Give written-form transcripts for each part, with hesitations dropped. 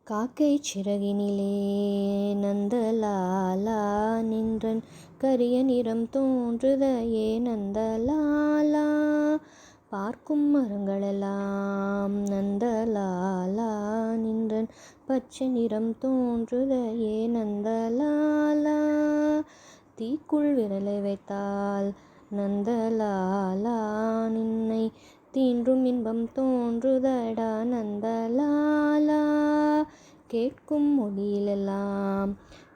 காக்கை சிறகினிலே நந்தலாலா நின்றன் கரிய நிறம் தோன்றுதையே நந்தலாலா. பார்க்கும் மரங்களெல்லாம் நந்தலாலா நின்றன் பச்சை நிறம் தோன்றுதையே நந்தலாலா. தீக்குள் விரலை வைத்தால் நந்தலாலா நின்னை தீன்றும் இன்பம் தோன்றுதடா நந்தலாலா. கேட்கும் மொழியிலெல்லாம்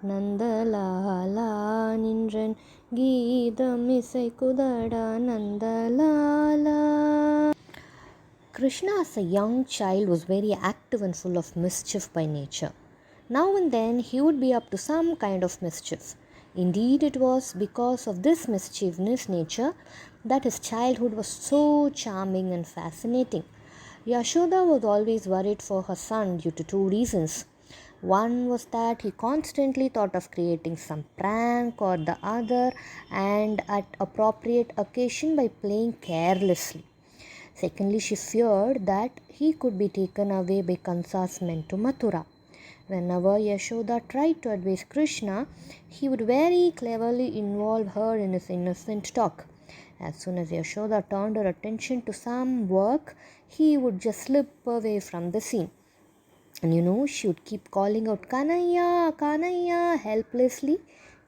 நந்தலாலா நின்றன் கீதம் இசைக்குதடா Nandalala. Krishna as a young child was very active and full of mischief by nature. Now and then he would be up to some kind of mischief. Indeed, it was because of this mischievous nature that his childhood was so charming and fascinating. Yashoda was always worried for her son due to two reasons. One was that he constantly thought of creating some prank or the other, and at appropriate occasion by playing carelessly. Secondly, she feared that he could be taken away by Kansa's men to Mathura. Whenever Yashoda tried to advise Krishna, he would very cleverly involve her in his innocent talk. As soon as Yashoda turned her attention to some work, he would just slip away from the scene. And she would keep calling out, "Kanaya, Kanaya," helplessly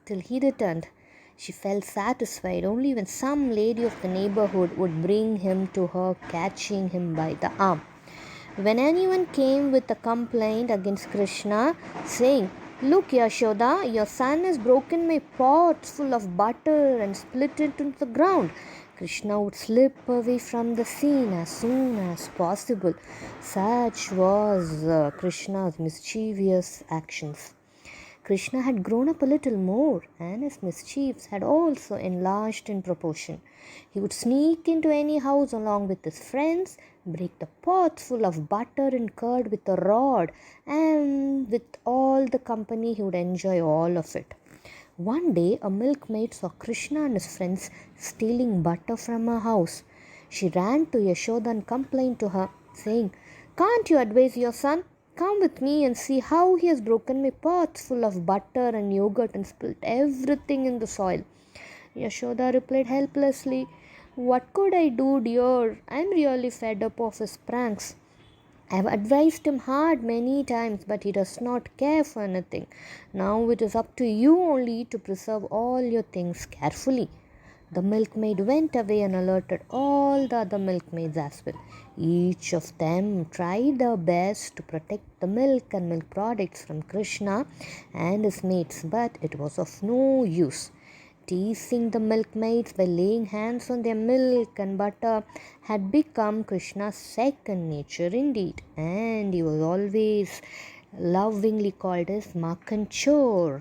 till he returned. She felt satisfied only when some lady of the neighborhood would bring him to her, catching him by the arm. When anyone came with a complaint against Krishna, saying, "Look, Yashoda, your son has broken my pots full of butter and split it into the ground," Krishna would slip away from the scene as soon as possible. Such was Krishna's mischievous actions. Krishna had grown up a little more, and his mischiefs had also enlarged in proportion. He would sneak into any house along with his friends, break the pots full of butter and curd with a rod, and with all the company he would enjoy all of it. One day a milkmaid saw Krishna and his friends stealing butter from her house. She ran to Yashoda and complained to her, saying, "Can't you advise your son? Come with me and see how he has broken my pots full of butter and yogurt and spilt everything in the soil." Yashoda replied helplessly, "What could I do, dear? I'm really fed up of his pranks. I've advised him hard many times, but he does not care for anything. Now it is up to you only to preserve all your things carefully." The milkmaid went away and alerted all the other milkmaids as well. Each of them tried their best to protect the milk and milk products from Krishna and his mates, but it was of no use. Teasing the milkmaids by laying hands on their milk and butter had become Krishna's second nature indeed, and he was always lovingly called as Makan Chor.